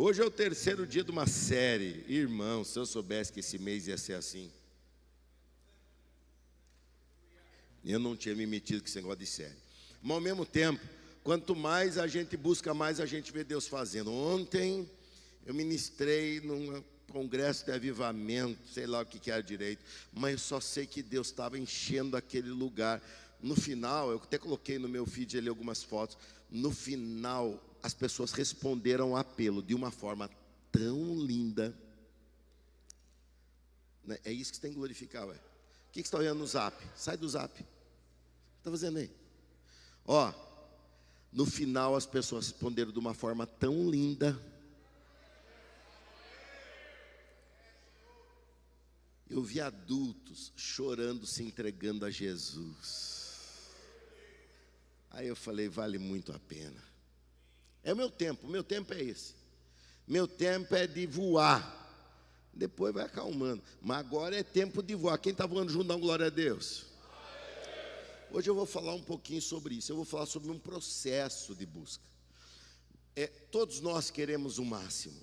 Hoje é o terceiro dia de uma série. Irmão, se eu soubesse que esse mês ia ser assim, eu não tinha me metido com esse negócio de série. Mas ao mesmo tempo, quanto mais a gente busca, mais a gente vê Deus fazendo. Ontem eu ministrei num congresso de avivamento, sei lá o que era direito, mas eu só sei que Deus estava enchendo aquele lugar. No final, eu até coloquei no meu feed ali algumas fotos. No final, as pessoas responderam ao apelo de uma forma tão linda. É isso que você tem que glorificar, ué. O que você está olhando no zap? Sai do zap. O que está fazendo aí? Ó, no final as pessoas responderam de uma forma tão linda. Eu vi adultos chorando, se entregando a Jesus. Aí eu falei, vale muito a pena. É o meu tempo é esse. Meu tempo é de voar. Depois vai acalmando. Mas agora é tempo de voar. Quem está voando junto, dá uma glória a Deus. Hoje eu vou falar um pouquinho sobre isso. Eu vou falar sobre um processo de busca. Todos nós queremos o máximo.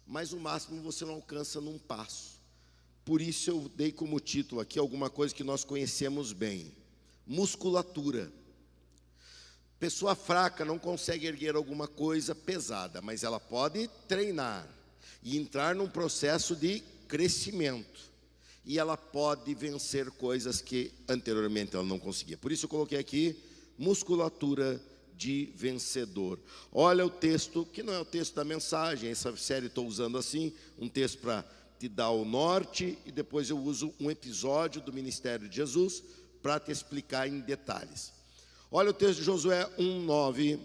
Mas o máximo você não alcança num passo. Por isso eu dei como título aqui alguma coisa que nós conhecemos bem. Musculatura. Pessoa fraca não consegue erguer alguma coisa pesada, mas ela pode treinar e entrar num processo de crescimento. E ela pode vencer coisas que anteriormente ela não conseguia. Por isso eu coloquei aqui, musculatura de vencedor. Olha o texto, que não é o texto da mensagem, essa série estou usando assim, um texto para te dar o norte, e depois eu uso um episódio do ministério de Jesus para te explicar em detalhes. Olha o texto de Josué 1:9.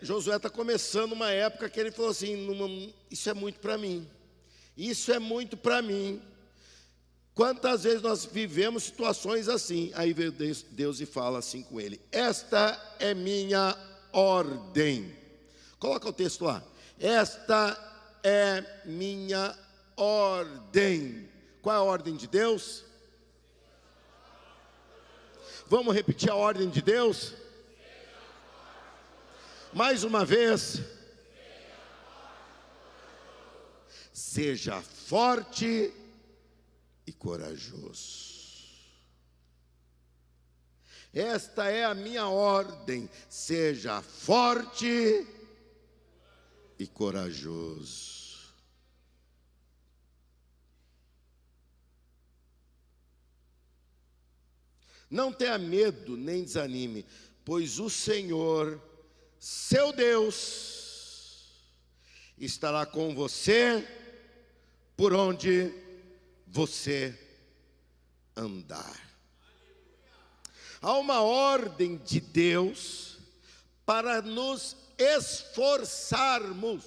Josué está começando uma época que ele falou assim, isso é muito para mim. Isso é muito para mim. Quantas vezes nós vivemos situações assim? Aí veio Deus e fala assim com ele: esta é minha ordem. Coloca o texto lá. Esta é minha ordem. Qual é a ordem de Deus? Vamos repetir a ordem de Deus? Mais uma vez. Seja forte e corajoso. Esta é a minha ordem. Seja forte e corajoso. Não tenha medo nem desanime, pois o Senhor, seu Deus, estará com você por onde você andar. Há uma ordem de Deus para nos esforçarmos.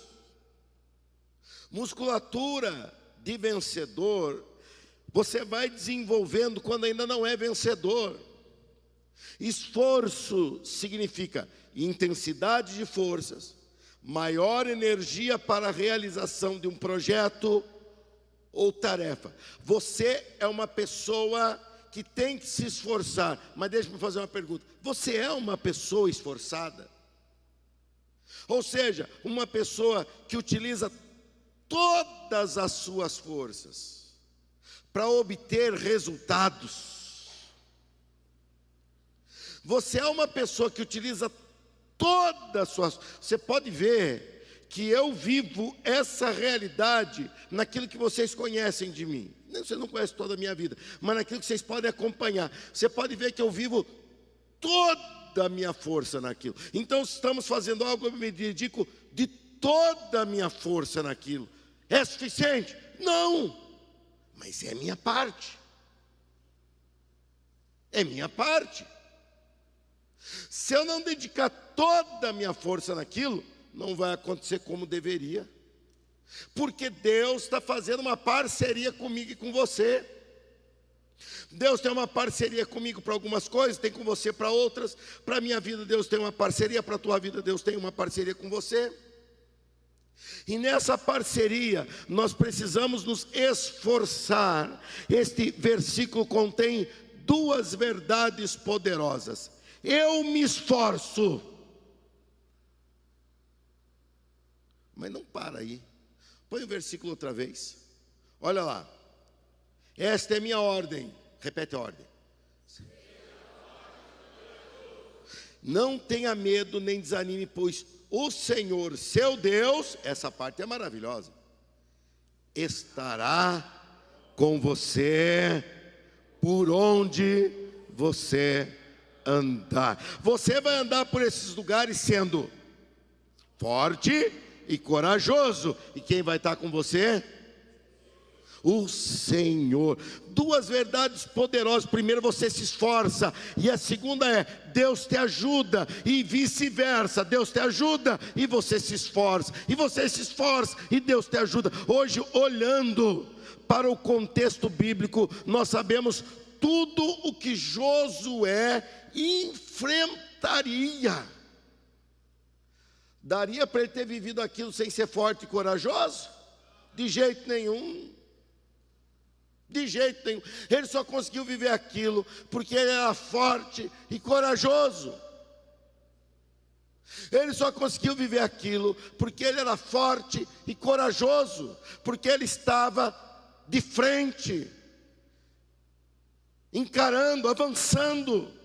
Musculatura de vencedor você vai desenvolvendo quando ainda não é vencedor. Esforço significa intensidade de forças, maior energia para a realização de um projeto ou tarefa. Você é uma pessoa que tem que se esforçar. Mas deixa-me fazer uma pergunta: você é uma pessoa esforçada? Ou seja, uma pessoa que utiliza todas as suas forças para obter resultados? Você é uma pessoa que utiliza todas as suas... Você pode ver que eu vivo essa realidade naquilo que vocês conhecem de mim. Você não conhece toda a minha vida, mas naquilo que vocês podem acompanhar. Você pode ver que eu vivo toda a minha força naquilo. Então, se estamos fazendo algo, eu me dedico de toda a minha força naquilo. É suficiente? Não! Mas é minha parte. É minha parte. Se eu não dedicar toda a minha força naquilo, não vai acontecer como deveria. Porque Deus está fazendo uma parceria comigo e com você. Deus tem uma parceria comigo para algumas coisas, tem com você para outras. Para a minha vida Deus tem uma parceria, para a tua vida Deus tem uma parceria com você. E nessa parceria nós precisamos nos esforçar. Este versículo contém duas verdades poderosas. Eu me esforço. Mas não para aí. Põe o versículo outra vez. Olha lá. Esta é minha ordem. Repete a ordem. Não tenha medo nem desanime, pois o Senhor, seu Deus, essa parte é maravilhosa, estará com você por onde você andar. Você vai andar por esses lugares sendo forte e corajoso. E quem vai estar com você? O Senhor. Duas verdades poderosas. Primeiro, você se esforça, e a segunda é: Deus te ajuda, e vice-versa. Deus te ajuda e você se esforça, e você se esforça e Deus te ajuda. Hoje, olhando para o contexto bíblico, nós sabemos tudo o que Josué enfrentaria. Daria para ele ter vivido aquilo sem ser forte e corajoso? De jeito nenhum. De jeito nenhum. Ele só conseguiu viver aquilo porque ele era forte e corajoso. Ele só conseguiu viver aquilo porque ele era forte e corajoso, porque ele estava de frente, encarando, avançando.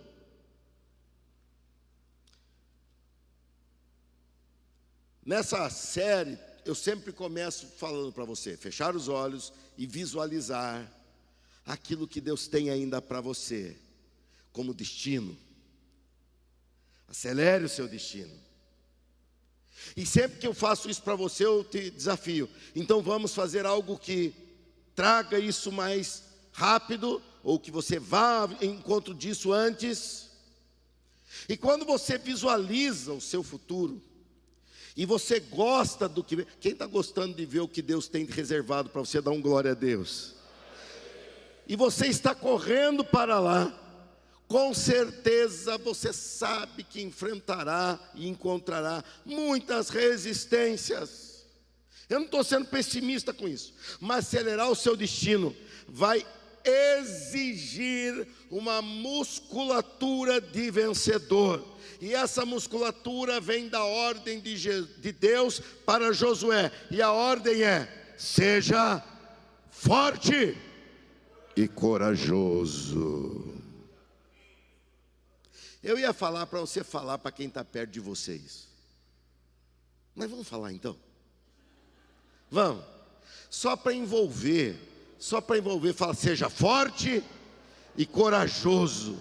Nessa série, eu sempre começo falando para você: fechar os olhos e visualizar aquilo que Deus tem ainda para você como destino. Acelere o seu destino. E sempre que eu faço isso para você, eu te desafio: então vamos fazer algo que traga isso mais rápido, ou que você vá em encontro disso antes. E quando você visualiza o seu futuro, e você gosta do que... Quem está gostando de ver o que Deus tem reservado para você? Dá um glória a Deus. E você está correndo para lá, com certeza você sabe que enfrentará e encontrará muitas resistências. Eu não estou sendo pessimista com isso, mas acelerar o seu destino vai exigir uma musculatura de vencedor. E essa musculatura vem da ordem de Deus para Josué. E a ordem é: seja forte e corajoso. Eu ia falar para você falar para quem está perto de vocês. Mas vamos falar então? Vamos. Só para envolver, fala: seja forte e corajoso.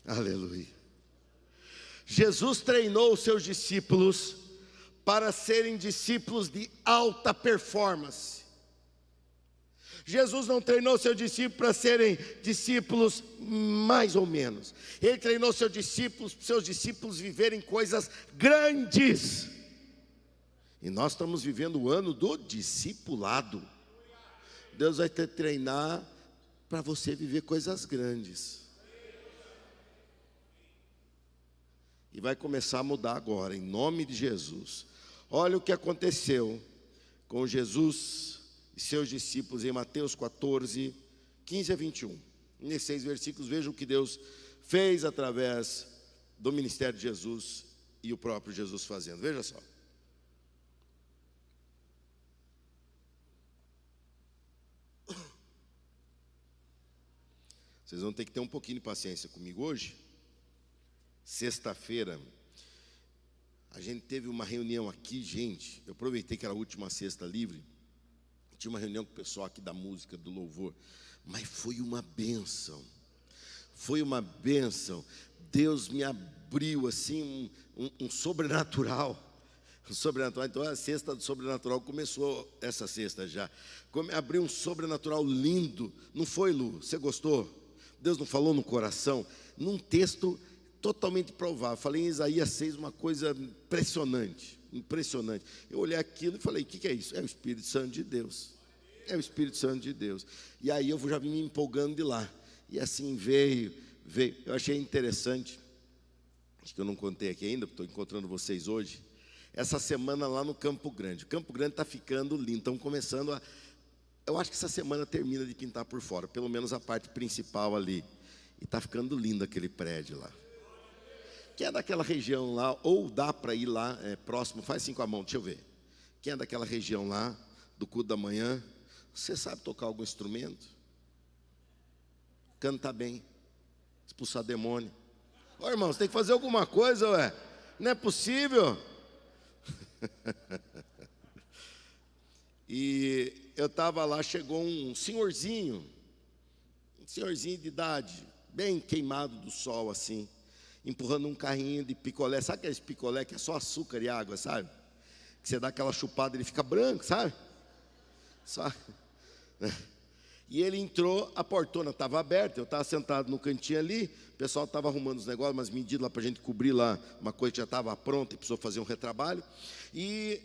Aleluia. Jesus treinou os seus discípulos para serem discípulos de alta performance. Jesus não treinou seus discípulos para serem discípulos mais ou menos. Ele treinou seus discípulos viverem coisas grandes. E nós estamos vivendo o ano do discipulado. Deus vai te treinar para você viver coisas grandes. E vai começar a mudar agora, em nome de Jesus. Olha o que aconteceu com Jesus e seus discípulos em Mateus 14, 15 a 21. Nesses 6 versículos, vejam o que Deus fez através do ministério de Jesus e o próprio Jesus fazendo. Veja só. Vocês vão ter que ter um pouquinho de paciência comigo hoje. Sexta-feira, a gente teve uma reunião aqui, gente. Eu aproveitei que era a última sexta livre. Tinha uma reunião com o pessoal aqui da música, do louvor. Mas foi uma bênção. Foi uma bênção. Deus me abriu assim um sobrenatural. Sobrenatural. Então a sexta do sobrenatural começou essa sexta já. Abriu um sobrenatural lindo. Não foi, Lu? Você gostou? Deus não falou no coração? Num texto totalmente provável. Falei em Isaías 6 uma coisa impressionante. Impressionante. Eu olhei aquilo e falei: o que é isso? É o Espírito Santo de Deus. É o Espírito Santo de Deus. E aí eu já vim me empolgando de lá. E assim veio. Eu achei interessante. Acho que eu não contei aqui ainda, estou encontrando vocês hoje. Essa semana lá no Campo Grande. O Campo Grande está ficando lindo. Estão começando Eu acho que essa semana termina de pintar por fora, pelo menos a parte principal ali. E está ficando lindo aquele prédio lá. Quem é daquela região lá, ou dá para ir lá, próximo, faz assim com a mão, deixa eu ver. Quem é daquela região lá, do culto da manhã, você sabe tocar algum instrumento? Cantar bem, expulsar demônio. Ô irmão, você tem que fazer alguma coisa, ué. Não é possível. E eu estava lá, chegou um senhorzinho de idade, bem queimado do sol assim, empurrando um carrinho de picolé. Sabe aquele picolé que é só açúcar e água, sabe? Que você dá aquela chupada e ele fica branco, sabe? Só. E ele entrou, a portona estava aberta, eu estava sentado no cantinho ali, o pessoal estava arrumando os negócios, umas medidas lá para a gente cobrir lá, uma coisa que já estava pronta e precisou fazer um retrabalho. E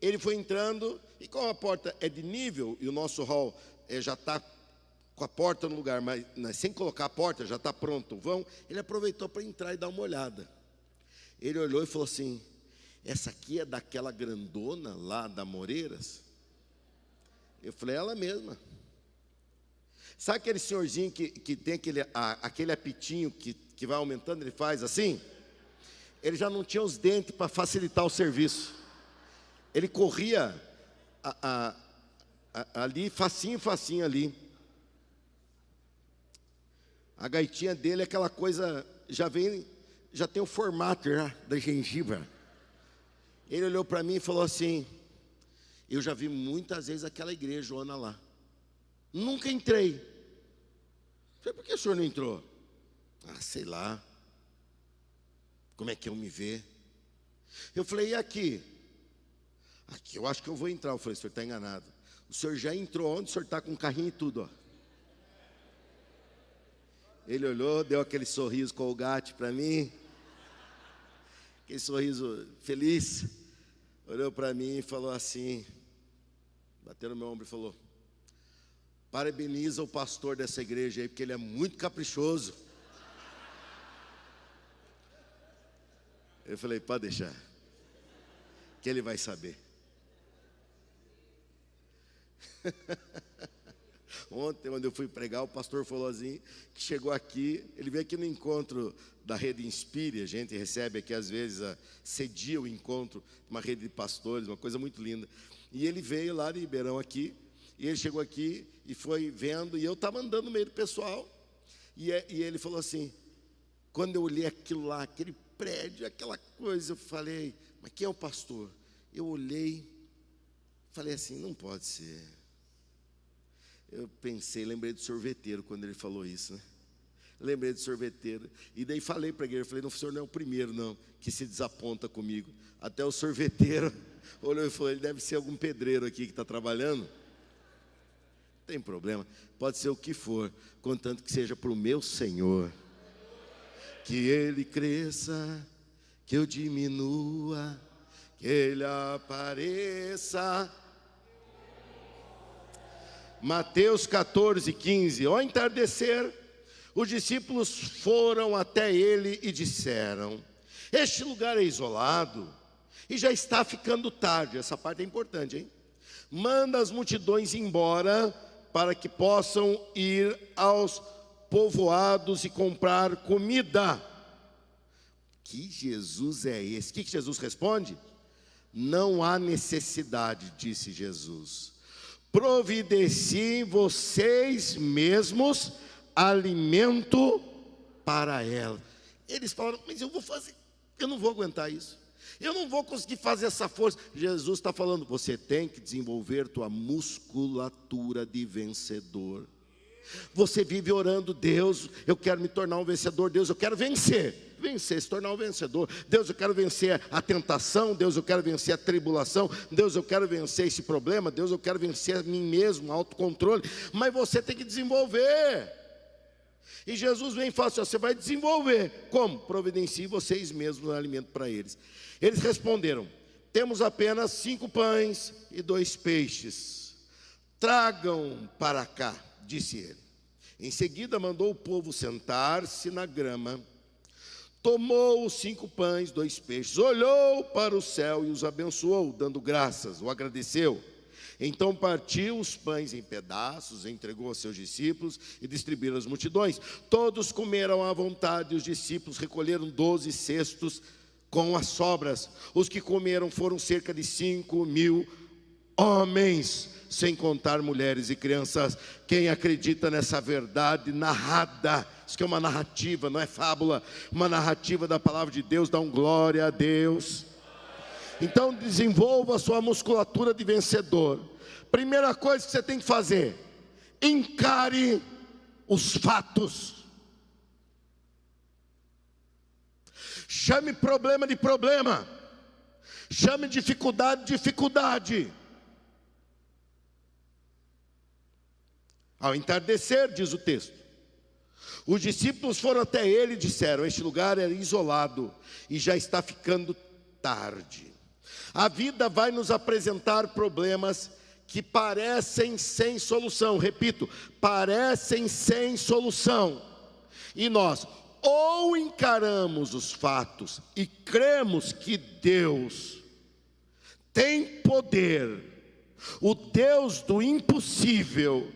ele foi entrando, e como a porta é de nível, e o nosso hall já está com a porta no lugar, mas sem colocar a porta, já está pronto o vão, ele aproveitou para entrar e dar uma olhada. Ele olhou e falou assim: essa aqui é daquela grandona lá da Moreiras? Eu falei: ela mesma. Sabe aquele senhorzinho que tem aquele apitinho que vai aumentando, ele faz assim? Ele já não tinha os dentes para facilitar o serviço. Ele corria ali, facinho ali. A gaitinha dele é aquela coisa, já tem o formato da gengiva. Ele olhou para mim e falou assim: eu já vi muitas vezes aquela igrejona lá. Nunca entrei. Falei: por que o senhor não entrou? Ah, sei lá. Como é que eu me ver? Eu falei: e aqui? Aqui eu acho que eu vou entrar. Eu falei: o senhor está enganado. O senhor já entrou onde? O senhor está com carrinho e tudo, ó. Ele olhou, deu aquele sorriso Colgate para mim. Aquele sorriso feliz. Olhou para mim e falou assim, bateu no meu ombro e falou: parabeniza o pastor dessa igreja aí, porque ele é muito caprichoso. Eu falei: pode deixar, que ele vai saber. Ontem, quando eu fui pregar, o pastor falou assim, que chegou aqui, ele veio aqui no encontro da Rede Inspire, a gente recebe aqui às vezes, cedia o encontro, uma rede de pastores, uma coisa muito linda. E ele veio lá de Ribeirão aqui, e ele chegou aqui e foi vendo, e eu estava andando no meio do pessoal, e ele falou assim, quando eu olhei aquilo lá, aquele prédio, aquela coisa, eu falei: mas quem é o pastor? Eu olhei, falei assim: não pode ser. Eu pensei, lembrei do sorveteiro quando ele falou isso, né? Lembrei do sorveteiro. E daí falei para a igreja, falei: não, o senhor não é o primeiro não, que se desaponta comigo. Até o sorveteiro olhou e falou: ele deve ser algum pedreiro aqui que está trabalhando. Não tem problema, pode ser o que for, contanto que seja para o meu Senhor. Que Ele cresça, que eu diminua, que Ele apareça. Mateus 14:15. Ao entardecer, os discípulos foram até ele e disseram: este lugar é isolado e já está ficando tarde. Essa parte é importante, hein? Manda as multidões embora para que possam ir aos povoados e comprar comida. Que Jesus é esse? O que Jesus responde? Não há necessidade, disse Jesus. Providenciem vocês mesmos alimento para ela. Eles falaram: mas eu vou fazer, eu não vou aguentar isso, eu não vou conseguir fazer essa força. Jesus está falando: você tem que desenvolver tua musculatura de vencedor. Você vive orando: Deus, eu quero me tornar um vencedor. Deus, eu quero vencer, se tornar um vencedor. Deus, eu quero vencer a tentação. Deus, eu quero vencer a tribulação. Deus, eu quero vencer esse problema. Deus, eu quero vencer a mim mesmo, autocontrole. Mas você tem que desenvolver. E Jesus vem e fala assim: você vai desenvolver. Como? Providencie vocês mesmos alimento para eles. Eles responderam: temos apenas 5 pães e 2 peixes. Tragam para cá, disse ele. Em seguida mandou o povo sentar-se na grama. Tomou os 5 pães, 2 peixes, olhou para o céu e os abençoou, dando graças, o agradeceu. Então partiu os pães em pedaços, entregou aos seus discípulos e distribuiu às multidões. Todos comeram à vontade, os discípulos recolheram 12 cestos com as sobras. Os que comeram foram cerca de 5.000 homens, sem contar mulheres e crianças. Quem acredita nessa verdade narrada, isso que é uma narrativa, não é fábula, uma narrativa da palavra de Deus, dá um glória a Deus. Então desenvolva a sua musculatura de vencedor. Primeira coisa que você tem que fazer: encare os fatos. Chame problema de problema. Chame dificuldade de dificuldade. Ao entardecer, diz o texto, os discípulos foram até ele e disseram: este lugar era isolado e já está ficando tarde. A vida vai nos apresentar problemas que parecem sem solução. Repito, parecem sem solução. E nós ou encaramos os fatos e cremos que Deus tem poder, o Deus do impossível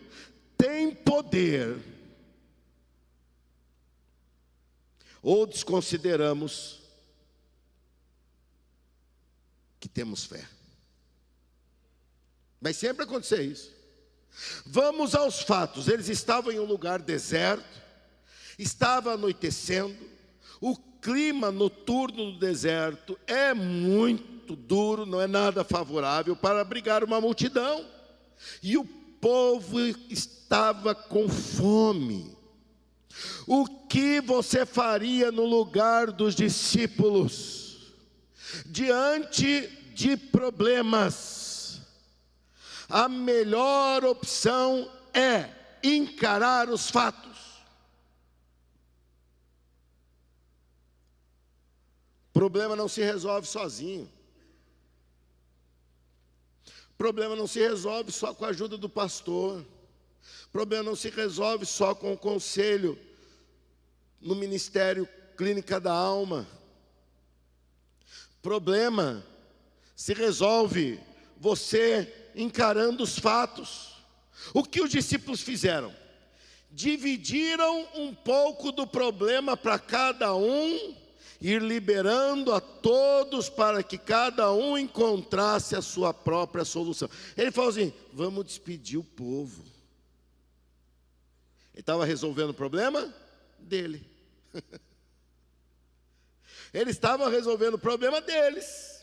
tem poder, ou desconsideramos que temos fé. Vai sempre acontecer isso. Vamos aos fatos. Eles estavam em um lugar deserto, estava anoitecendo, o clima noturno do deserto é muito duro, não é nada favorável para abrigar uma multidão, e o povo estava com fome. O que você faria no lugar dos discípulos? Diante de problemas, a melhor opção é encarar os fatos. Problema não se resolve sozinho. Problema não se resolve só com a ajuda do pastor. Problema não se resolve só com o conselho no Ministério Clínica da Alma. Problema se resolve você encarando os fatos. O que os discípulos fizeram? Dividiram um pouco do problema para cada um, ir liberando a todos para que cada um encontrasse a sua própria solução. Ele falou assim: vamos despedir o povo. Ele estava resolvendo o problema dele. Eles estavam resolvendo o problema deles.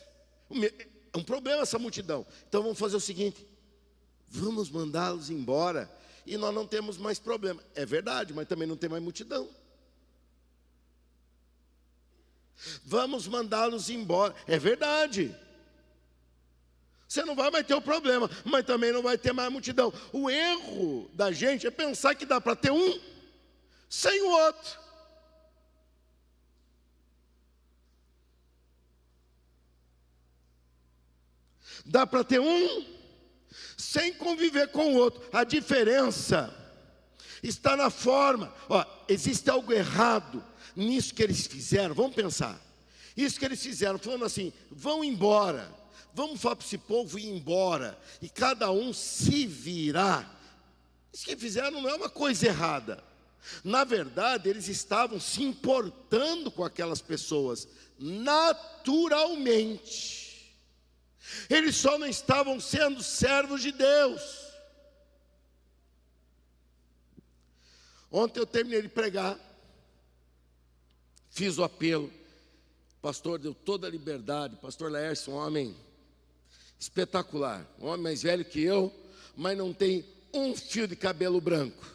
É um problema essa multidão. Então vamos fazer o seguinte: vamos mandá-los embora e nós não temos mais problema. É verdade, mas também não tem mais multidão. Vamos mandá-los embora. É verdade. Você não vai mais ter o problema, mas também não vai ter mais multidão. O erro da gente é pensar que dá para ter um sem o outro. Dá para ter um sem conviver com o outro. A diferença está na forma. Existe algo errado nisso que eles fizeram. Vamos pensar. Isso que eles fizeram, falando assim: vão embora, vamos falar para esse povo ir embora, e cada um se virar. Isso que fizeram não é uma coisa errada. Na verdade, eles estavam se importando com aquelas pessoas naturalmente. Eles só não estavam sendo servos de Deus. Ontem eu terminei de pregar, fiz o apelo, o pastor deu toda a liberdade. Pastor Laércio, um homem espetacular, um homem mais velho que eu, mas não tem um fio de cabelo branco,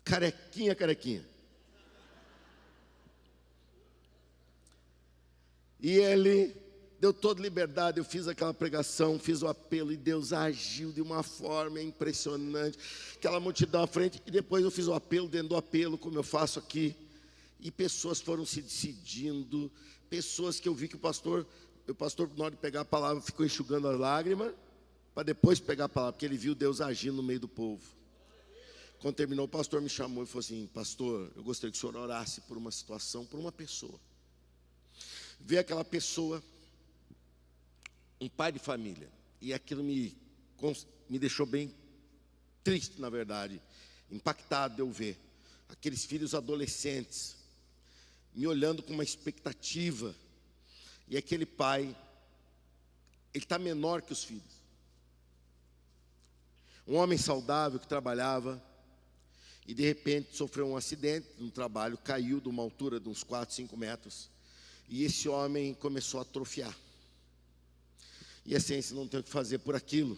carequinha. E ele deu toda liberdade. Eu fiz aquela pregação, fiz o apelo, e Deus agiu de uma forma impressionante. Aquela multidão à frente, e depois eu fiz o apelo dentro do apelo, como eu faço aqui. E pessoas foram se decidindo, pessoas que eu vi que o pastor, na hora de pegar a palavra, ficou enxugando as lágrimas, para depois pegar a palavra, porque ele viu Deus agindo no meio do povo. Quando terminou, o pastor me chamou e falou assim: pastor, eu gostaria que o senhor orasse por uma situação, por uma pessoa. Vê aquela pessoa, um pai de família, E aquilo me deixou bem triste, na verdade, impactado de eu ver aqueles filhos adolescentes me olhando com uma expectativa, e aquele pai, ele está menor que os filhos. Um homem saudável que trabalhava, e de repente sofreu um acidente no trabalho, caiu de uma altura de uns 4, 5 metros, e esse homem começou a atrofiar. E a ciência não tem o que fazer por aquilo.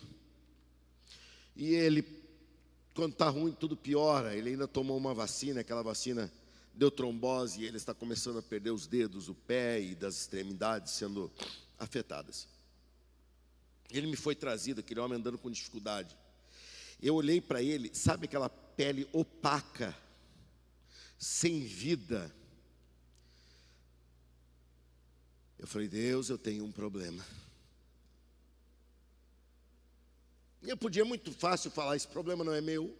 E ele, quando está ruim, tudo piora. Ele ainda tomou uma vacina, aquela vacina deu trombose, e ele está começando a perder os dedos, o pé e das extremidades sendo afetadas. Ele me foi trazido, aquele homem andando com dificuldade. Eu olhei para ele, sabe aquela pele opaca, sem vida? Eu falei, Deus, eu tenho um problema. Eu podia muito fácil falar, esse problema não é meu.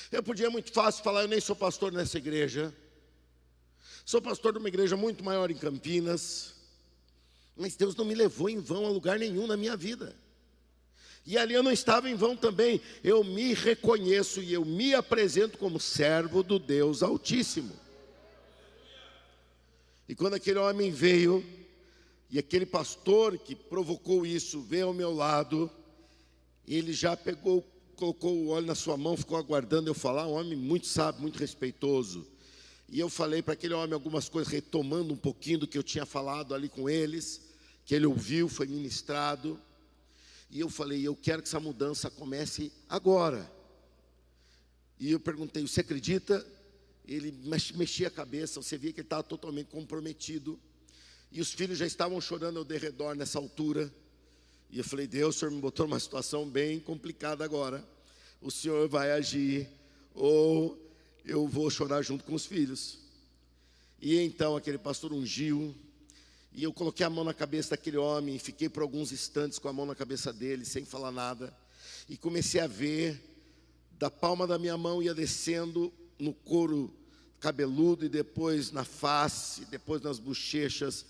Eu podia muito fácil falar, eu nem sou pastor nessa igreja. Sou pastor de uma igreja muito maior em Campinas. Mas Deus não me levou em vão a lugar nenhum na minha vida. E ali eu não estava em vão também. Eu me reconheço e eu me apresento como servo do Deus Altíssimo. E quando aquele homem veio, e aquele pastor que provocou isso veio ao meu lado, ele já pegou, colocou o óleo na sua mão, ficou aguardando eu falar, um homem muito sábio, muito respeitoso. E eu falei para aquele homem algumas coisas, retomando um pouquinho do que eu tinha falado ali com eles, que ele ouviu, foi ministrado. E eu falei, eu quero que essa mudança comece agora. E eu perguntei, você acredita? Ele mexia a cabeça, você via que ele estava totalmente comprometido. E os filhos já estavam chorando ao derredor nessa altura. E eu falei, Deus, o Senhor me botou numa situação bem complicada agora. O Senhor vai agir, ou eu vou chorar junto com os filhos. E então aquele pastor ungiu, e eu coloquei a mão na cabeça daquele homem, e fiquei por alguns instantes com a mão na cabeça dele, sem falar nada. E comecei a ver, da palma da minha mão ia descendo no couro cabeludo, e depois na face, depois nas bochechas.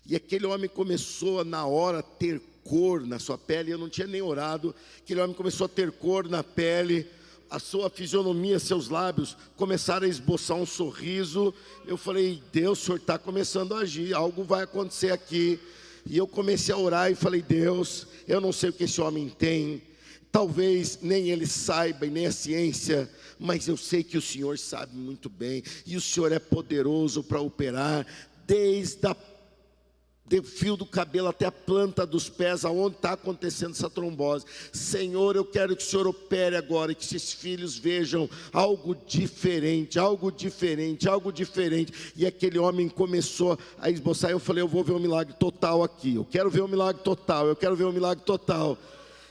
E aquele homem começou na hora a ter cor na sua pele. Eu não tinha nem orado. Aquele homem começou a ter cor na pele. A sua fisionomia, seus lábios começaram a esboçar um sorriso. Eu falei, Deus, o Senhor está começando a agir, algo vai acontecer aqui. E eu comecei a orar e falei, Deus, eu não sei o que esse homem tem, talvez nem ele saiba e nem a ciência, mas eu sei que o Senhor sabe muito bem, e o Senhor é poderoso para operar, desde o fio do cabelo até a planta dos pés, aonde está acontecendo essa trombose. Senhor, eu quero que o Senhor opere agora, e que esses filhos vejam algo diferente, algo diferente, algo diferente. E aquele homem começou a esboçar. Eu falei, eu vou ver um milagre total aqui, eu quero ver um milagre total, eu quero ver um milagre total.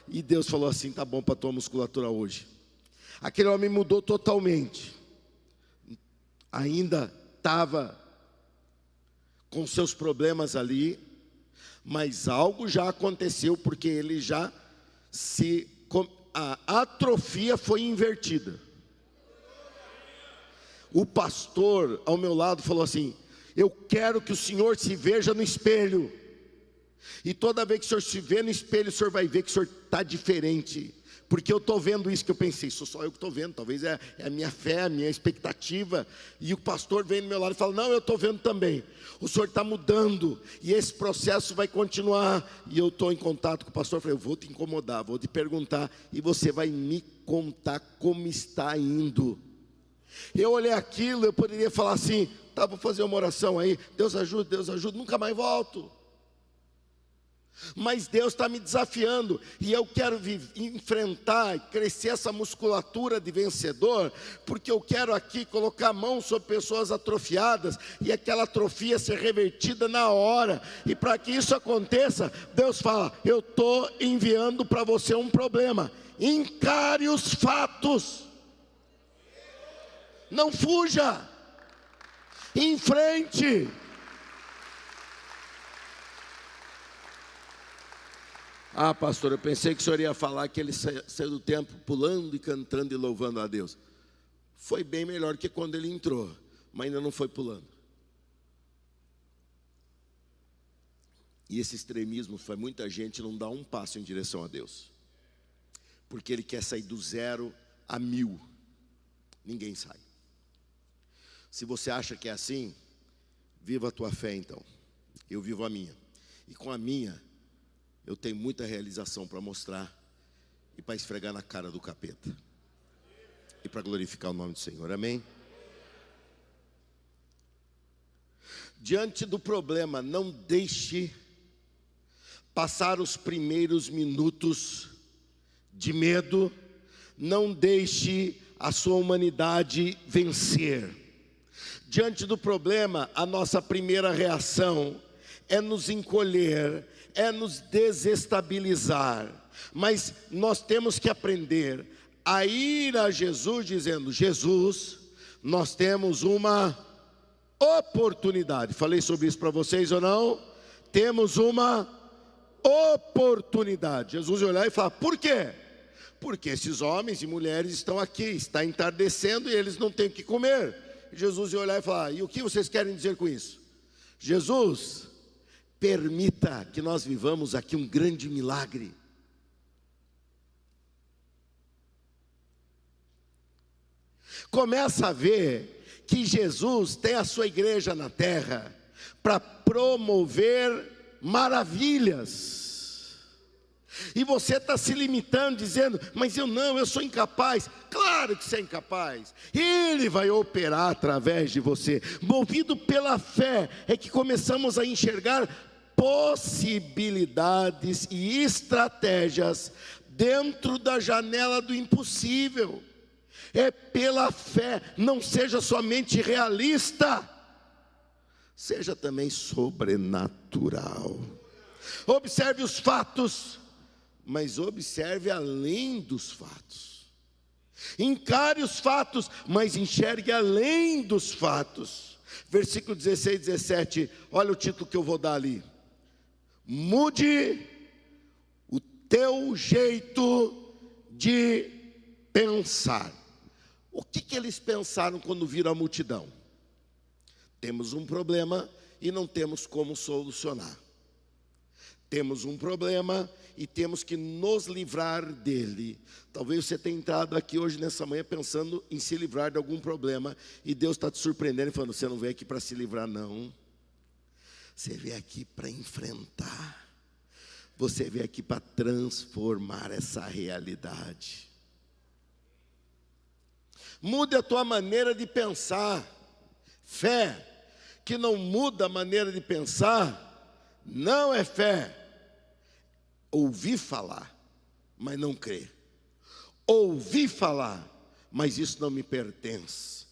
E Deus falou assim, tá bom para a tua musculatura hoje. Aquele homem mudou totalmente. Ainda estava com seus problemas ali, mas algo já aconteceu, porque ele já a atrofia foi invertida. O pastor ao meu lado falou assim, eu quero que o senhor se veja no espelho, e toda vez que o senhor se vê no espelho, o senhor vai ver que o senhor está diferente. Porque eu estou vendo isso que eu pensei, sou só eu que estou vendo, talvez é a minha fé, a minha expectativa. E o pastor vem do meu lado e fala, não, eu estou vendo também. O senhor está mudando, e esse processo vai continuar. E eu estou em contato com o pastor, falei, eu vou te incomodar, vou te perguntar, e você vai me contar como está indo. Eu olhei aquilo, eu poderia falar assim, tá, vou fazer uma oração aí, Deus ajuda, nunca mais volto. Mas Deus está me desafiando, e eu quero enfrentar e crescer essa musculatura de vencedor, porque eu quero aqui colocar a mão sobre pessoas atrofiadas, e aquela atrofia ser revertida na hora. E para que isso aconteça, Deus fala, eu estou enviando para você um problema, encare os fatos, não fuja, enfrente. Ah, pastor, eu pensei que o senhor ia falar que ele saiu do templo pulando e cantando e louvando a Deus. Foi bem melhor que quando ele entrou, mas ainda não foi pulando. E esse extremismo faz muita gente não dar um passo em direção a Deus, porque ele quer sair do 0 a 1000. Ninguém sai. Se você acha que é assim, viva a tua fé então. Eu vivo a minha. E com a minha, eu tenho muita realização para mostrar e para esfregar na cara do capeta. E para glorificar o nome do Senhor. Amém? Diante do problema, não deixe passar os primeiros minutos de medo. Não deixe a sua humanidade vencer. Diante do problema, a nossa primeira reação é nos encolher, é nos desestabilizar. Mas nós temos que aprender a ir a Jesus dizendo: Jesus, nós temos uma oportunidade. Falei sobre isso para vocês ou não? Temos uma oportunidade. Jesus ia olhar e falar: por quê? Porque esses homens e mulheres estão aqui, está entardecendo e eles não têm o que comer. Jesus ia olhar e falar: e o que vocês querem dizer com isso? Jesus, permita que nós vivamos aqui um grande milagre. Começa a ver que Jesus tem a sua igreja na terra para promover maravilhas. E você está se limitando, dizendo: mas eu sou incapaz. Claro que você é incapaz. Ele vai operar através de você. Movido pela fé, é que começamos a enxergar possibilidades e estratégias dentro da janela do impossível. É pela fé. Não seja somente realista, seja também sobrenatural. Observe os fatos, mas observe além dos fatos. Encare os fatos, mas enxergue além dos fatos. Versículo 16 e 17, olha o título que eu vou dar ali: mude o teu jeito de pensar. O que eles pensaram quando viram a multidão? Temos um problema e não temos como solucionar. Temos um problema e temos que nos livrar dele. Talvez você tenha entrado aqui hoje nessa manhã pensando em se livrar de algum problema, e Deus está te surpreendendo e falando: você não veio aqui para se livrar não. Você veio aqui para enfrentar. Você veio aqui para transformar essa realidade. Mude a tua maneira de pensar. Fé que não muda a maneira de pensar não é fé. Ouvir falar, mas não crer. Ouvi falar, mas isso não me pertence.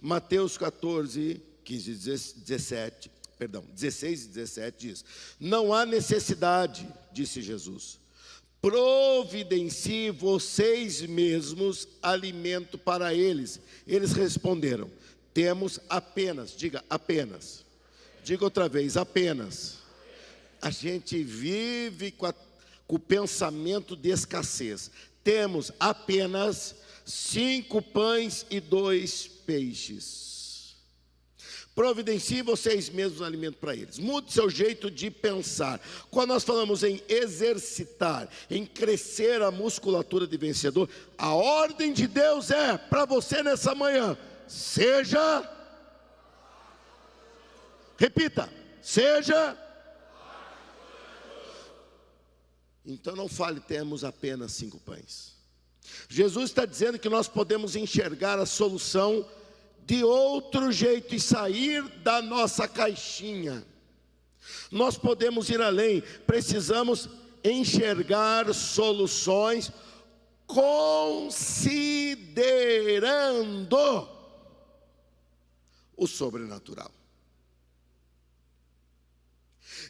Mateus 16 e 17 diz: não há necessidade, disse Jesus, providencie vocês mesmos alimento para eles. Eles responderam: temos apenas. Diga apenas. Diga outra vez: apenas. A gente vive com o pensamento de escassez. Temos apenas 5 pães e 2 peixes. Providencie vocês mesmos alimento para eles. Mude seu jeito de pensar. Quando nós falamos em exercitar, em crescer a musculatura de vencedor, a ordem de Deus é para você nessa manhã: seja, repita, seja. Então não fale: temos apenas 5 pães. Jesus está dizendo que nós podemos enxergar a solução de outro jeito e sair da nossa caixinha. Nós podemos ir além. Precisamos enxergar soluções considerando o sobrenatural.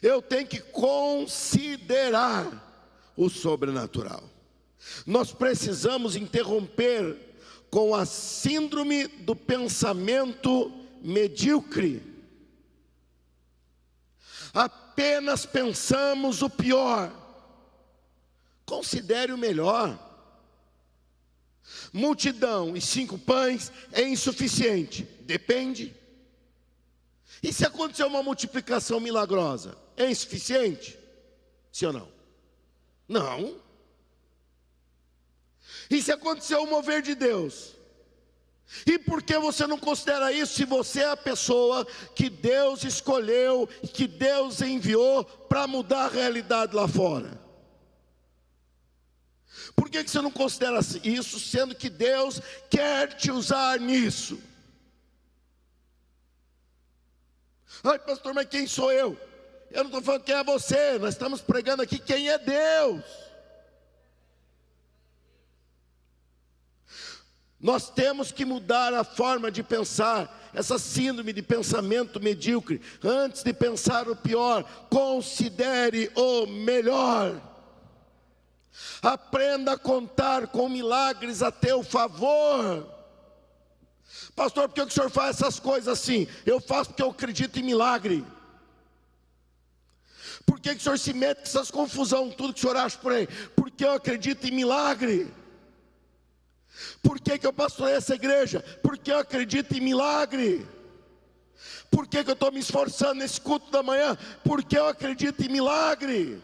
Eu tenho que considerar o sobrenatural. Nós precisamos interromper com a síndrome do pensamento medíocre. Apenas pensamos o pior. Considere o melhor. Multidão e 5 pães é insuficiente. Depende. E se acontecer uma multiplicação milagrosa, é insuficiente? Sim ou não? Não. E se acontecer o mover de Deus? E por que você não considera isso se você é a pessoa que Deus escolheu, que Deus enviou para mudar a realidade lá fora? Por que você não considera isso, sendo que Deus quer te usar nisso? Ai, pastor, mas quem sou eu? Eu não estou falando quem é você, nós estamos pregando aqui quem é Deus. Nós temos que mudar a forma de pensar, essa síndrome de pensamento medíocre. Antes de pensar o pior, considere o melhor. Aprenda a contar com milagres a teu favor. Pastor, por que o senhor faz essas coisas assim? Eu faço porque eu acredito em milagre. Por que o senhor se mete com essas confusão, tudo que o senhor acha por aí? Porque eu acredito em milagre. Por que eu pastorei essa igreja? Porque eu acredito em milagre. Por que eu estou me esforçando nesse culto da manhã? Porque eu acredito em milagre.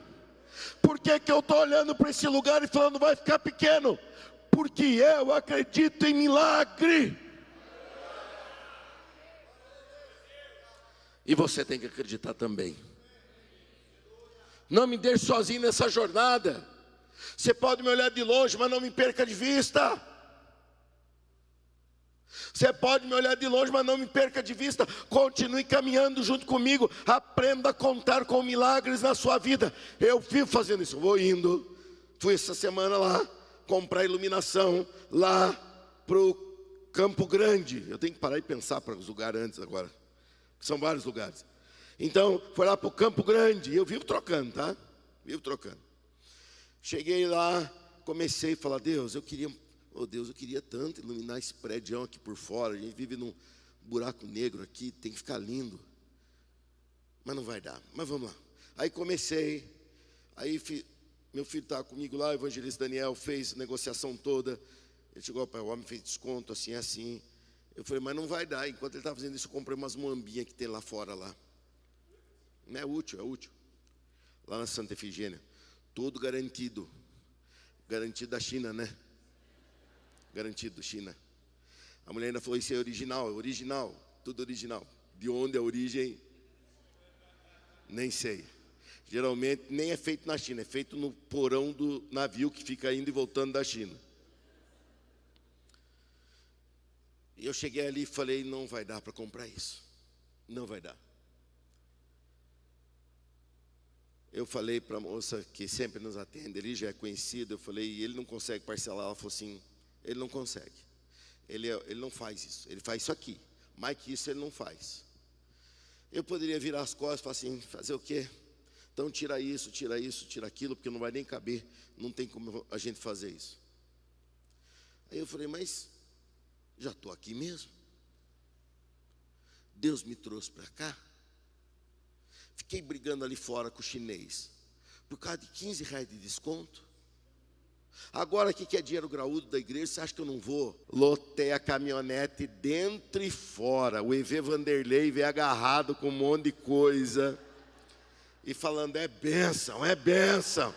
Por que eu estou olhando para esse lugar e falando vai ficar pequeno? Porque eu acredito em milagre. E você tem que acreditar também. Não me deixe sozinho nessa jornada. Você pode me olhar de longe, mas não me perca de vista. Você pode me olhar de longe, mas não me perca de vista. Continue caminhando junto comigo. Aprenda a contar com milagres na sua vida. Eu vivo fazendo isso. Vou indo. Fui essa semana lá comprar iluminação lá para o Campo Grande. Eu tenho que parar e pensar para os lugares antes agora. São vários lugares. Então, foi lá para o Campo Grande. Eu vivo trocando, tá? Vivo trocando. Cheguei lá, comecei a falar, Deus, eu queria tanto iluminar esse prédio aqui por fora. A gente vive num buraco negro aqui, tem que ficar lindo. Mas não vai dar, mas vamos lá. Aí comecei, aí meu filho estava comigo lá, o evangelista Daniel fez a negociação toda. Ele chegou, o homem fez desconto, assim, assim. Eu falei, mas não vai dar. Enquanto ele estava fazendo isso, eu comprei umas moambinhas que tem lá fora lá. Não é útil, é útil. Lá na Santa Efigênia. Tudo garantido. Garantido da China, né? Garantido, China. A mulher ainda falou, isso é original, tudo original. De onde é a origem? Nem sei. Geralmente nem é feito na China, é feito no porão do navio que fica indo e voltando da China. E eu cheguei ali e falei, não vai dar para comprar isso. Não vai dar. Eu falei para a moça que sempre nos atende, ele já é conhecido, eu falei, ele não consegue parcelar. Ela falou assim, ele não consegue. Ele não faz isso, ele faz isso aqui. Mais que isso ele não faz. Eu poderia virar as costas e falar assim, fazer o quê? Então tira isso, tira aquilo, porque não vai nem caber, não tem como a gente fazer isso. Aí eu falei, mas já estou aqui mesmo. Deus me trouxe para cá. Fiquei brigando ali fora com o chinês, por causa de R$15 de desconto. Agora que é dinheiro graúdo da igreja, você acha que eu não vou? Lotei a caminhonete dentro e fora. O EV Vanderlei veio agarrado com um monte de coisa. E falando, é bênção, é bênção.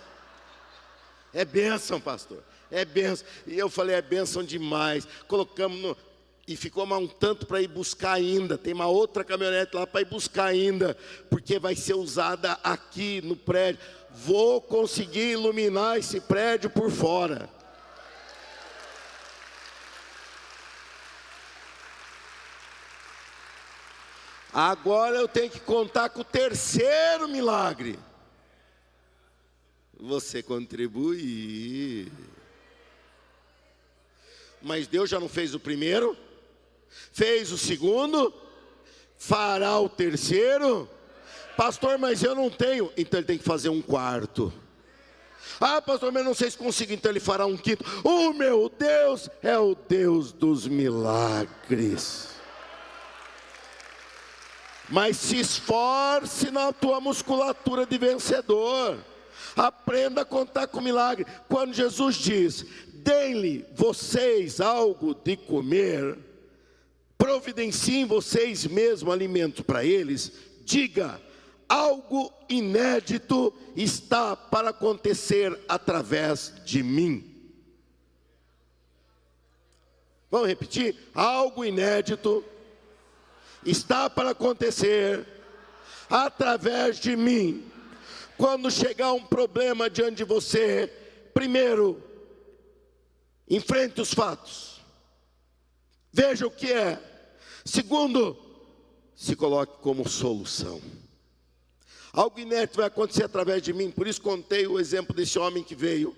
É bênção, pastor, é bênção. E eu falei, é bênção demais. Colocamos no... E ficou mais um tanto para ir buscar ainda. Tem uma outra caminhonete lá para ir buscar ainda. Porque vai ser usada aqui no prédio. Vou conseguir iluminar esse prédio por fora. Agora eu tenho que contar com o terceiro milagre. Você contribui. Mas Deus já não fez o primeiro? Fez o segundo? Fará o terceiro? Pastor, mas eu não tenho. Então ele tem que fazer um quarto. Ah, pastor, mas eu não sei se consigo. Então ele fará um quinto. O meu Deus é o Deus dos milagres. Mas se esforce na tua musculatura de vencedor. Aprenda a contar com milagre. Quando Jesus diz, deem-lhe vocês algo de comer, providenciem vocês mesmos alimento para eles, diga: algo inédito está para acontecer através de mim. Vamos repetir? Algo inédito está para acontecer através de mim. Quando chegar um problema diante de você, primeiro, enfrente os fatos, veja o que é. Segundo, se coloque como solução. Algo inédito vai acontecer através de mim. Por isso contei o exemplo desse homem que veio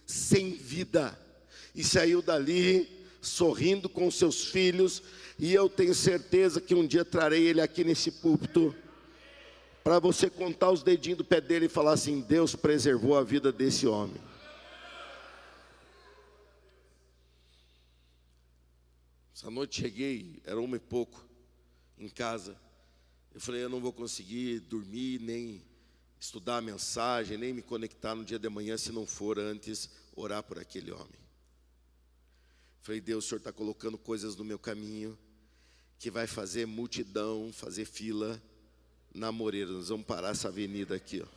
sem vida e saiu dali sorrindo com seus filhos. E eu tenho certeza que um dia trarei ele aqui nesse púlpito para você contar os dedinhos do pé dele e falar assim: Deus preservou a vida desse homem. Essa noite cheguei, era 1h em casa. Eu falei: eu não vou conseguir dormir, nem estudar a mensagem, nem me conectar no dia de manhã, se não for antes orar por aquele homem. Falei: Deus, o Senhor está colocando coisas no meu caminho que vai fazer multidão, fazer fila na Moreira. Nós vamos parar essa avenida aqui, ó.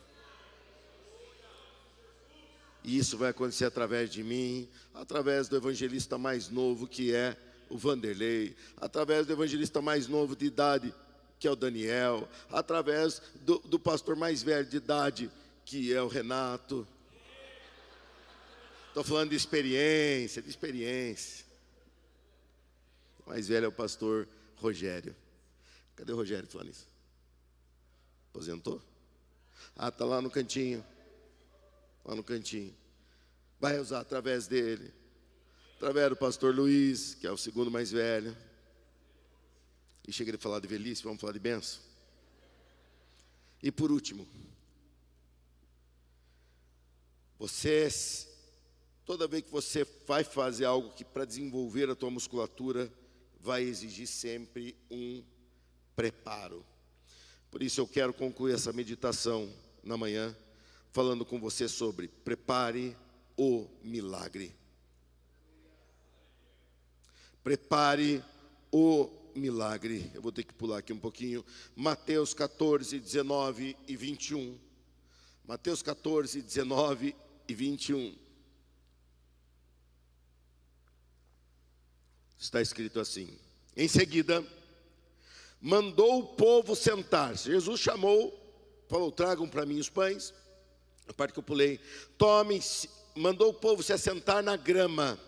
E isso vai acontecer através de mim, através do evangelista mais novo, que é o Vanderlei, através do evangelista mais novo de idade, que é o Daniel, através do pastor mais velho de idade, que é o Renato. Estou falando de experiência, O mais velho é o pastor Rogério. Cadê o Rogério falando isso? Aposentou? Ah, está lá no cantinho. Vai usar através dele, através do pastor Luiz, que é o segundo mais velho. E chega de falar de velhice, vamos falar de bênção. E por último, toda vez que você vai fazer algo que para desenvolver a tua musculatura, vai exigir sempre um preparo. Por isso eu quero concluir essa meditação na manhã, falando com você sobre prepare o milagre. Prepare o milagre. Eu vou ter que pular aqui um pouquinho. Mateus 14, 19 e 21. Mateus 14, 19 e 21. Está escrito assim: em seguida, mandou o povo sentar-se. Jesus chamou, falou: tragam para mim os pães. A parte que eu pulei. Mandou o povo se assentar na grama.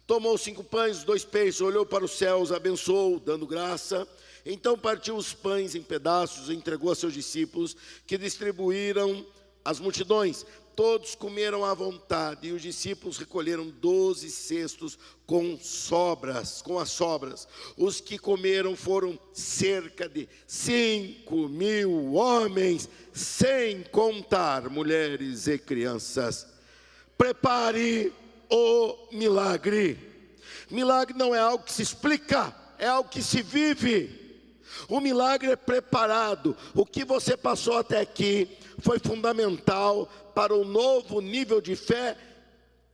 Tomou 5 pães, 2 peixes, olhou para os céus, abençoou, dando graça. Então partiu os pães em pedaços e entregou a seus discípulos, que distribuíram às multidões. Todos comeram à vontade, e os discípulos recolheram 12 cestos com as sobras. Os que comeram foram cerca de 5.000 homens, sem contar mulheres e crianças. Prepare o milagre. Milagre não é algo que se explica, é algo que se vive. O milagre é preparado. O que você passou até aqui foi fundamental para o novo nível de fé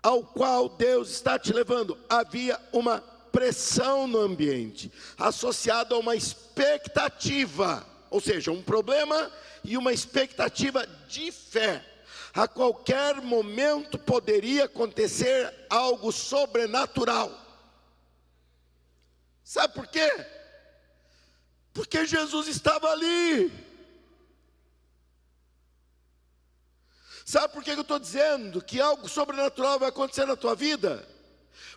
ao qual Deus está te levando. Havia uma pressão no ambiente, associada a uma expectativa, ou seja, um problema e uma expectativa de fé. A qualquer momento poderia acontecer algo sobrenatural. Sabe por quê? Porque Jesus estava ali. Sabe por que eu estou dizendo que algo sobrenatural vai acontecer na tua vida?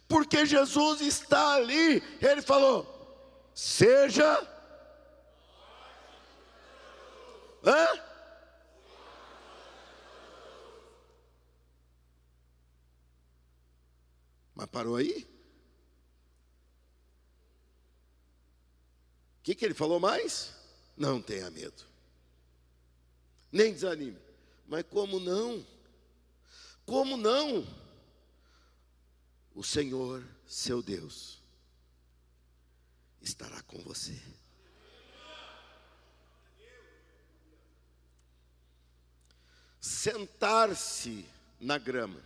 Porque Jesus está ali. Ele falou: seja. Mas parou aí? O que ele falou mais? Não tenha medo, nem desanime. Mas como não? Como não? O Senhor, seu Deus, estará com você. Sentar-se na grama.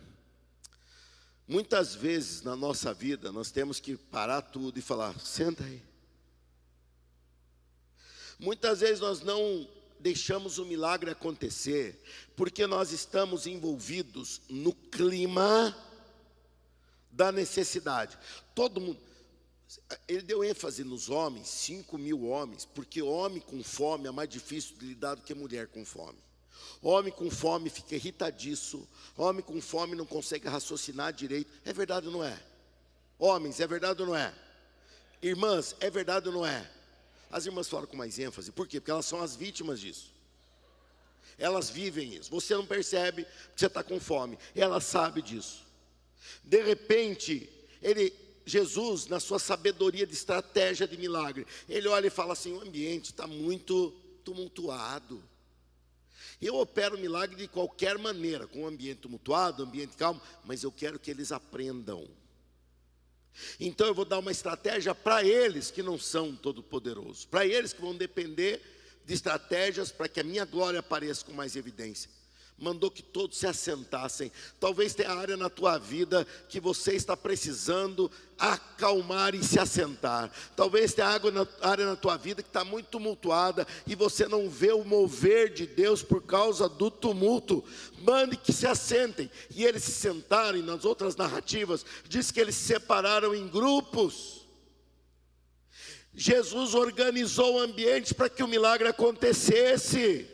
Muitas vezes na nossa vida nós temos que parar tudo e falar: senta aí. Muitas vezes nós não deixamos o milagre acontecer, porque nós estamos envolvidos no clima da necessidade. Todo mundo, ele deu ênfase nos homens, 5.000 homens, porque homem com fome é mais difícil de lidar do que mulher com fome. Homem com fome fica irritadiço, homem com fome não consegue raciocinar direito. É verdade ou não é? Homens, é verdade ou não é? Irmãs, é verdade ou não é? As irmãs falam com mais ênfase, por quê? Porque elas são as vítimas disso. Elas vivem isso, você não percebe que você está com fome, ela sabe disso. De repente, Jesus, na sua sabedoria de estratégia de milagre, ele olha e fala assim: o ambiente está muito tumultuado. Eu opero milagre de qualquer maneira, com um ambiente tumultuado, ambiente calmo, mas eu quero que eles aprendam. Então eu vou dar uma estratégia para eles que não são todo-poderosos, para eles que vão depender de estratégias para que a minha glória apareça com mais evidência. Mandou que todos se assentassem. Talvez tenha área na tua vida que você está precisando acalmar e se assentar. Talvez tenha área na tua vida que está muito tumultuada e você não vê o mover de Deus por causa do tumulto. Mande que se assentem. E eles se sentaram. E nas outras narrativas diz que eles se separaram em grupos. Jesus organizou o ambiente para que o milagre acontecesse,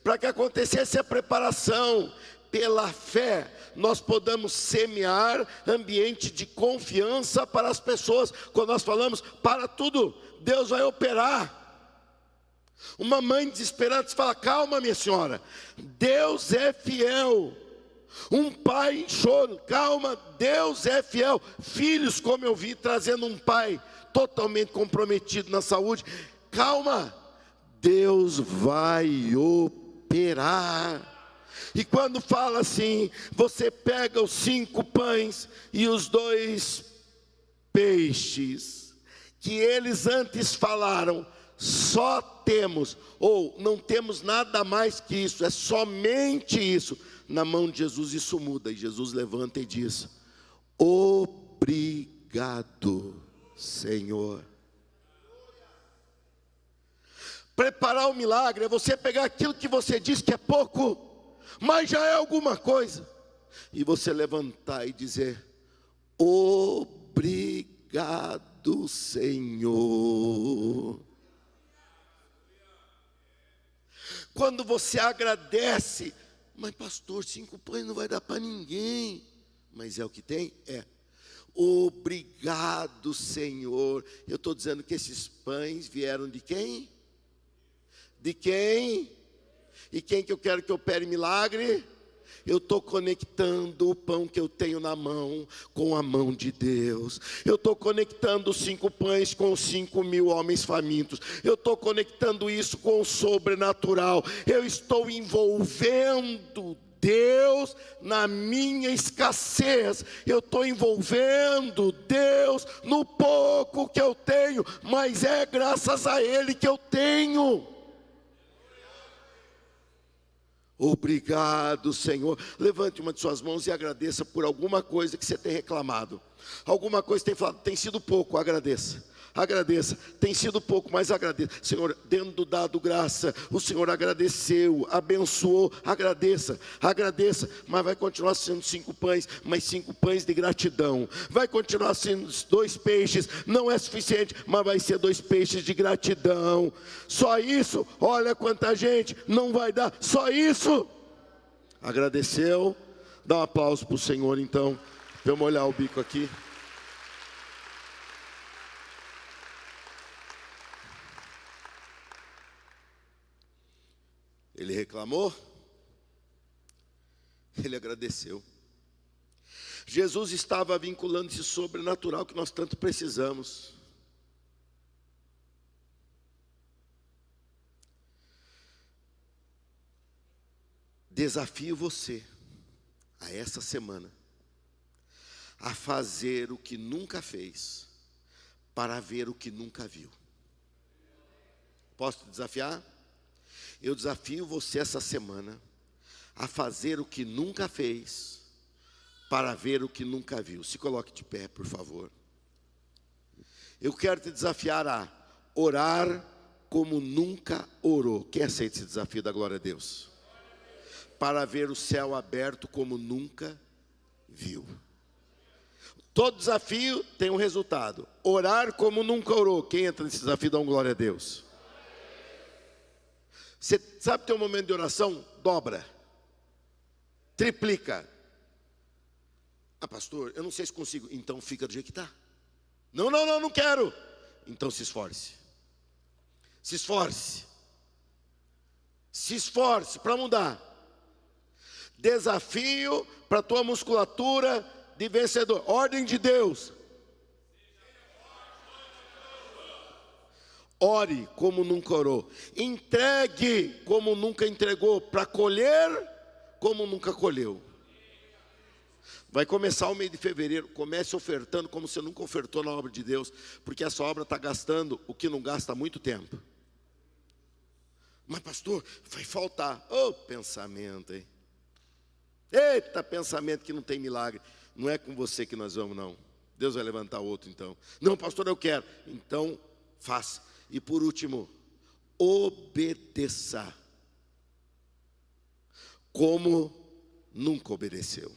para que acontecesse a preparação. Pela fé, nós podemos semear ambiente de confiança para as pessoas. Quando nós falamos, para tudo, Deus vai operar. Uma mãe desesperada fala: calma, minha senhora, Deus é fiel. Um pai em choro: calma, Deus é fiel. Filhos, como eu vi, trazendo um pai totalmente comprometido na saúde: calma, Deus vai operar. E quando fala assim, você pega os 5 pães e os 2 peixes, que eles antes falaram, só temos, ou não temos nada mais que isso, é somente isso. Na mão de Jesus isso muda, e Jesus levanta e diz: obrigado, Senhor. Preparar o milagre é você pegar aquilo que você diz que é pouco, mas já é alguma coisa, e você levantar e dizer: obrigado, Senhor. Quando você agradece: mas pastor, 5 pães não vai dar para ninguém. Mas é o que tem? É. Obrigado, Senhor. Eu estou dizendo que esses pães vieram de quem? De quem? E quem que eu quero que opere milagre? Eu estou conectando o pão que eu tenho na mão com a mão de Deus. Eu estou conectando os 5 pães com os 5.000 homens famintos. Eu estou conectando isso com o sobrenatural. Eu estou envolvendo Deus na minha escassez. Eu estou envolvendo Deus no pouco que eu tenho, mas é graças a Ele que eu tenho. Obrigado, Senhor. Levante uma de suas mãos e agradeça por alguma coisa que você tem reclamado. Alguma coisa que tem falado, tem sido pouco, agradeça. Agradeça, tem sido pouco, mas agradeça. Senhor, tendo dado graça, o Senhor agradeceu, abençoou, agradeça, agradeça. Mas vai continuar sendo 5 pães, mas 5 pães de gratidão. Vai continuar sendo 2 peixes, não é suficiente, mas vai ser 2 peixes de gratidão. Só isso, olha quanta gente, não vai dar, só isso. Agradeceu, dá um aplauso para o Senhor então, para eu molhar o bico aqui. Ele reclamou, ele agradeceu. Jesus estava vinculando esse sobrenatural que nós tanto precisamos. Desafio você, a essa semana, a fazer o que nunca fez, para ver o que nunca viu. Posso te desafiar? Eu desafio você essa semana a fazer o que nunca fez, para ver o que nunca viu. Se coloque de pé, por favor. Eu quero te desafiar a orar como nunca orou. Quem aceita esse desafio da glória a Deus? Para ver o céu aberto como nunca viu. Todo desafio tem um resultado. Orar como nunca orou. Quem entra nesse desafio dá uma glória a Deus. Você sabe ter um momento de oração? Dobra. Triplica. Ah, pastor, eu não sei se consigo. Então fica do jeito que está. Não quero. Então se esforce. Se esforce. Se esforce para mudar. Desafio para a tua musculatura de vencedor. Ordem de Deus. Ore como nunca orou. Entregue como nunca entregou. Para colher como nunca colheu. Vai começar o mês de fevereiro. Comece ofertando como você nunca ofertou na obra de Deus. Porque essa obra está gastando o que não gasta há muito tempo. Mas pastor, vai faltar. Ô, pensamento, hein? Eita, pensamento que não tem milagre. Não é com você que nós vamos, não. Deus vai levantar outro, então. Não, pastor, eu quero. Então, faça. E por último, obedeça. Como nunca obedeceu.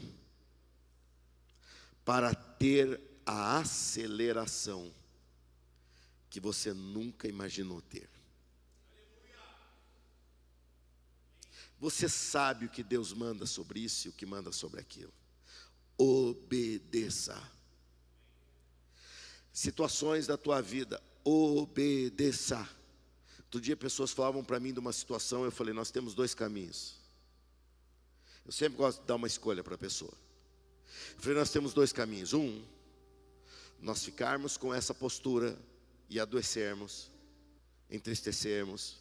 Para ter a aceleração que você nunca imaginou ter. Você sabe o que Deus manda sobre isso e o que manda sobre aquilo. Obedeça. Situações da tua vida, obedeça. Outro dia pessoas falavam para mim de uma situação, eu falei, nós temos dois caminhos. Eu sempre gosto de dar uma escolha para a pessoa. Eu falei, nós temos dois caminhos. Um, nós ficarmos com essa postura e adoecermos, entristecermos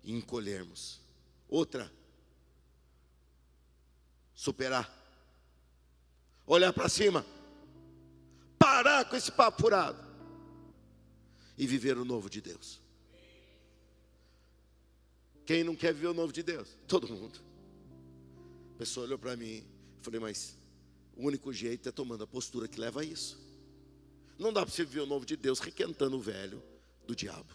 e encolhermos. Outra, superar. Olhar para cima. Parar com esse papo furado. E viver o novo de Deus. Quem não quer viver o novo de Deus? Todo mundo. A pessoa olhou para mim. Falei, mas o único jeito é tomando a postura que leva a isso. Não dá para você viver o novo de Deus requentando o velho do diabo.